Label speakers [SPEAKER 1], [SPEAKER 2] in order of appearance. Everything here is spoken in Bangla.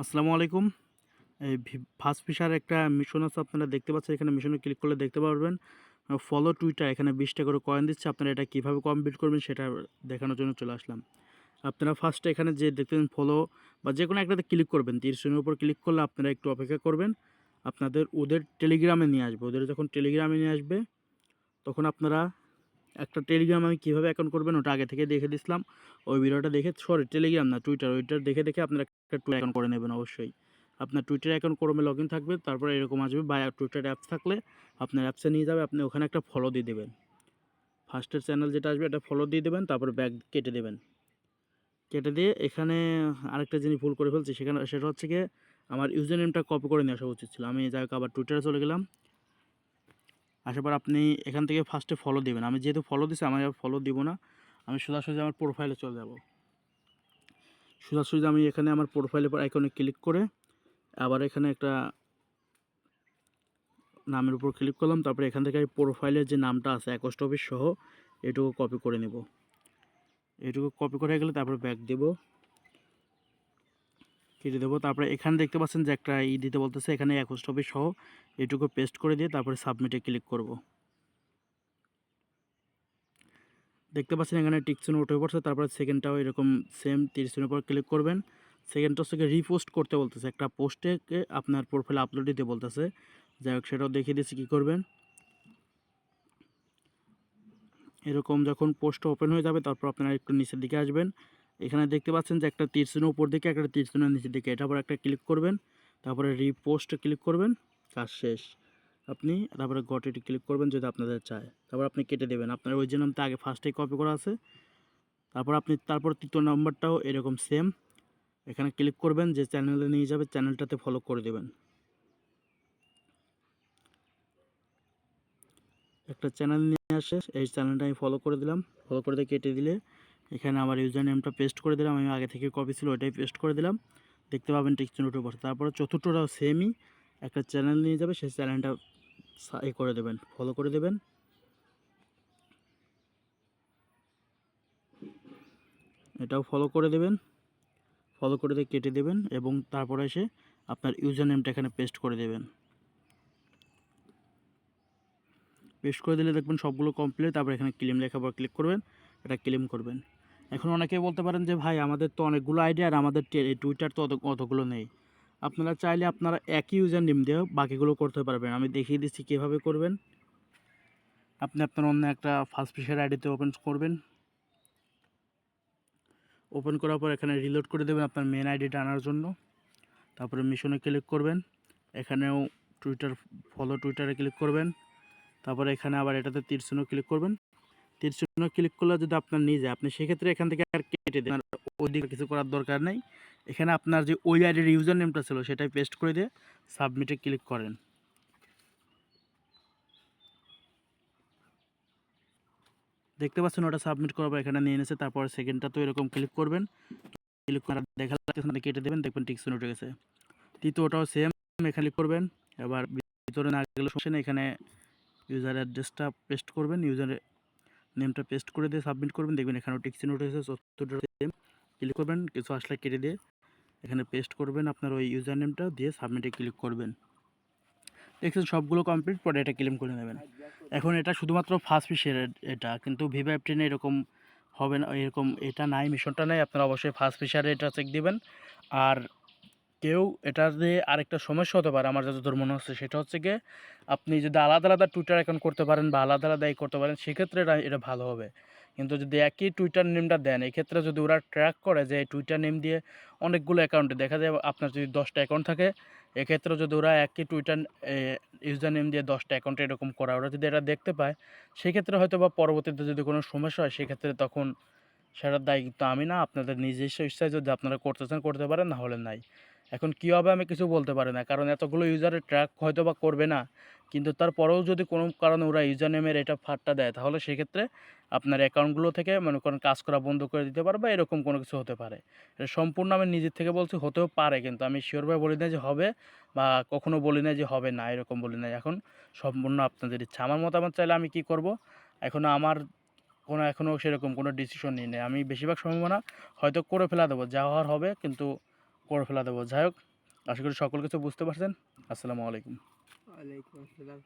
[SPEAKER 1] আসসালামু আলাইকুম। এই ফাস্ট ফিশার একটা মিশন আছে, আপনারা দেখতে পাচ্ছেন। এখানে মিশনে ক্লিক করলে দেখতে পারবেন ফলো টুইটার, এখানে 20 টা করে কয়েন দিচ্ছে। আপনারা এটা কিভাবে কমপ্লিট করবেন সেটা দেখানোর জন্য চলে আসলাম। আপনারা ফার্স্টে এখানে যে দেখতেন ফলো বা যেকোনো একটাতে ক্লিক করবেন। তীর চিহ্নের উপর ক্লিক করলে আপনারা একটু অপেক্ষা করবেন। ওদের টেলিগ্রামে নিয়ে আসবে। ওদের যখন টেলিগ্রামে নিয়ে আসবে তখন আপনারা একটা টেলিগ্রাম আমি কীভাবে অ্যাকাউন্ট করবেন ওটা আগে থেকে দেখে দিছিলাম। ওই ভিডিওটা দেখে, সরি টেলিগ্রাম না টুইটার, ওইটার দেখে আপনারা একটা অ্যাকাউন্ট করে নেবেন অবশ্যই। আপনার টুইটার অ্যাকাউন্ট ক্রোমে লগ ইন থাকবে, তারপরে এরকম আসবে বা টুইটার অ্যাপস থাকলে আপনার অ্যাপসে নিয়ে যাবে। আপনি ওখানে একটা ফলো দিয়ে দেবেন। ফার্স্টের চ্যানেল যেটা আসবে এটা ফলো দিয়ে দেবেন, তারপরে ব্যাক কেটে দেবেন। কেটে দিয়ে এখানে আরেকটা জিনিস ভুল করে ফেলছি, সেটা হচ্ছে গিয়ে আমার ইউজার নেমটা কপি করে নিয়ে আসা উচিত ছিল। আমি যাই হোক আবার টুইটারে চলে গেলাম। আসার পর আপনি এখান থেকে ফার্স্টে ফলো দিবেন। আমি যেহেতু ফলো দিছি আমি আর ফলো দিব না, আমি সোজাসুজি আমার প্রোফাইলে চলে যাব। সোজাসুজি আমি এখানে আমার প্রোফাইলের পর আইকনে ক্লিক করে আবার এখানে একটা নামের উপর ক্লিক করলাম। তারপরে এখান থেকে প্রোফাইলের যে নামটা আছে পোস্ট অফিস সহ এটুকু কপি করে নেব। এটুকু কপি করে গেলে তারপরে ব্যাক দেব, কেটে দেবো। তারপরে এখানে দেখতে পাচ্ছেন যে একটা দিতে বলতেছে, এখানে পোস্ট অফিস সহ এটুকু পেস্ট করে দিয়ে তারপরে সাবমিটে ক্লিক করব। দেখতে পাচ্ছেন এখানে টিক চিহ্ন উঠে পড়ছে। তারপরে সেকেন্ডটাও এরকম সেম 30 দিনের পর ক্লিক করবেন। সেকেন্ডটা হচ্ছে রিপোস্ট করতে বলতেছে, একটা পোস্টে আপনার প্রোফাইলে আপলোড দিতে বলতেছে। যাই হোক সেটাও দেখিয়ে দিচ্ছি কী করবেন। এরকম যখন পোস্টটা ওপেন হয়ে যাবে তারপর আপনারা একটু নিচের দিকে আসবেন। এখানে দেখতে পাচ্ছেন যে একটা তীর চিহ্ন উপর দিকে, একটা তীর চিহ্ন নিচের দিকে, এটার পর একটা ক্লিক করবেন। তারপরে রিপোস্টে ক্লিক করবেন, কাজ শেষ। আপনি তারপরে গট ইটে ক্লিক করবেন যদি আপনাদের চায়। তারপর আপনি কেটে দেবেন। আপনার ওই যে নামটা আগে ফার্স্টেই কপি করা আছে। তারপর তৃতীয় নাম্বারটাও এরকম সেম, এখানে ক্লিক করবেন, যে চ্যানেলে নিয়ে যাবে চ্যানেলটাতে ফলো করে দেবেন। একটা চ্যানেল নিয়ে আসে, এই চ্যানেলটা আমি ফলো করে দিলাম। ফলো করে দিয়ে কেটে দিলে এখানে আমার ইউজার নেমটা পেস্ট করে দিলাম। আমি আগে থেকে কপি ছিল ওইটাই পেস্ট করে দিলাম। দেখতে পাবেন টিক চিহ্ন উঠে পড়ছে। তারপরে চতুর্থটাও সেমই, একটা চ্যানেল নিয়ে যাবে, সেই চ্যানেলটা করে দেবেন, ফলো করে দেবেন। এটাও ফলো করে দেবেন, ফলো করে দিয়ে কেটে দেবেন এবং তারপরে এসে আপনার ইউজার নেমটা এখানে পেস্ট করে দেবেন। পেস্ট করে দিলে দেখবেন সবগুলো কমপ্লিট। তারপর এখানে ক্লেম লেখার পর ক্লিক করবেন, এটা ক্লেম করবেন। এখন অনেকেই বলতে পারেন যে ভাই আমাদের তো অনেকগুলো আইডি আর আমাদের টুইটার তো অতগুলো নেই। আপনারা চাইলে আপনারা একই ইউজার নেম দিয়েও বাকিগুলো করতে পারবেন। আমি দেখিয়ে দিচ্ছি কীভাবে করবেন। আপনি আপনার অন্য একটা ফার্স্ট ফিশার আইডিতে ওপেন করবেন। ওপেন করার পর এখানে রিলোড করে দেবেন আপনার মেন আইডিটা আনার জন্য। তারপরে মিশনে ক্লিক করবেন, এখানেও টুইটারে ক্লিক করবেন। তারপরে এখানে আবার এটাতে তীর চিহ্ন ক্লিক করবেন। তীর চিহ্ন ক্লিক করলে যদি আপনার নিজে আপনি সেক্ষেত্রে এখান থেকে আর কেটে দেন, ওই দিকে কিছু করার দরকার নেই। এখানে আপনার যে ওই আইডির ইউজার নেমটা ছিল সেটাই পেস্ট করে দিয়ে সাবমিটে ক্লিক করেন। দেখতে পাচ্ছেন ওটা সাবমিট করার পর এখানে নিয়ে এনেছে। তারপর সেকেন্ডটা তো এরকম ক্লিক করবেন, ক্লিক করার দেখা যাচ্ছে কেটে দেবেন, দেখবেন টিক চিহ্ন উঠে গেছে। তৃতীয়টাও সেম, এখানে ক্লিক করবেন। এবার ভিতরে না গেলে সমস্যা নেই, এখানে ইউজার অ্যাড্রেসটা পেস্ট করবেন, ইউজার নেমটা পেস্ট করে দিয়ে সাবমিট করবেন। দেখবেন এখানেও টিক চিহ্ন উঠে গেছে। চতুর্থটা সেম, ক্লিক করবেন, কিছু আসলে কেটে দিয়ে এখানে পেস্ট করবেন আপনার ওই ইউজার নেমটা দিয়ে সাবমিটে ক্লিক করবেন। দেখছেন সবগুলো কমপ্লিট, পরে এটা ক্লেম করে নেবেন। এখন এটা শুধুমাত্র ফার্স্ট ফিশের, এটা কিন্তু ভিভো টেনে এরকম হবে না, এরকম এটা নাই, মিশনটা নাই। আপনারা অবশ্যই ফার্স্ট ফিশারে এটা চেক দিবেন। আর কেউ এটা যে আরেকটা সমস্যা হতে পারে আমার যতদূর মনে হচ্ছে, সেটা হচ্ছে গিয়ে আপনি যদি আলাদা আলাদা টুইটার অ্যাকাউন্ট করতে পারেন বা আলাদা আলাদা করতে পারেন, সেক্ষেত্রে এটা ভালো হবে। কিন্তু যদি একই টুইটার নেমটা দেন, এক্ষেত্রে যদি ওরা ট্র্যাক করে যে এই টুইটার নেম দিয়ে অনেকগুলো অ্যাকাউন্টে দেখা যায়, আপনার যদি 10টা অ্যাকাউন্ট থাকে, এক্ষেত্রে যদি ওরা একই টুইটার ইউজার নেম দিয়ে 10টা অ্যাকাউন্টে এরকম করা, ওরা যদি এটা দেখতে পায়, সেক্ষেত্রে হয়তো বা পরবর্তীতে যদি কোনো সমস্যা হয়, সেক্ষেত্রে তখন সেটার দায়ী কিন্তু আমি না, আপনাদের নিজস্ব ইচ্ছায় যদি আপনারা করতে চান করতে পারেন, না হলে নাই। এখন কী হবে আমি কিছু বলতে পারি না, কারণ এতগুলো ইউজারের ট্র্যাক হয়তো বা করবে না। কিন্তু তারপরেও যদি কোনো কারণে ওরা ইউজার নেমের এটা ফাঁদটা দেয়, তাহলে সেক্ষেত্রে আপনার অ্যাকাউন্টগুলো থেকে মনে করেন কাজ করা বন্ধ করে দিতে পারে বা এরকম কোনো কিছু হতে পারে। এটা সম্পূর্ণ আমি নিজের থেকে বলছি, হতেও পারে, কিন্তু আমি শিওরভাবে বলি না যে হবে, বা কখনো বলি না যে হবে না, এরকম বলি না। এখন সম্পূর্ণ আপনাদের ইচ্ছা। আমার মতামত চাইলে আমি কি করব, এখনও সেরকম কোনো ডিসিশন নিই নাই। আমি বেশিরভাগ সম্ভাবনা হয়তো করে ফেলা দেবো, যা হওয়ার হবে, কিন্তু করে ফেলা দেবো। যাই হোক, আশা করি সকল কিছু বুঝতে পারছেন। আসসালামু আলাইকুম।
[SPEAKER 2] ওয়ালাইকুম আসসালাম।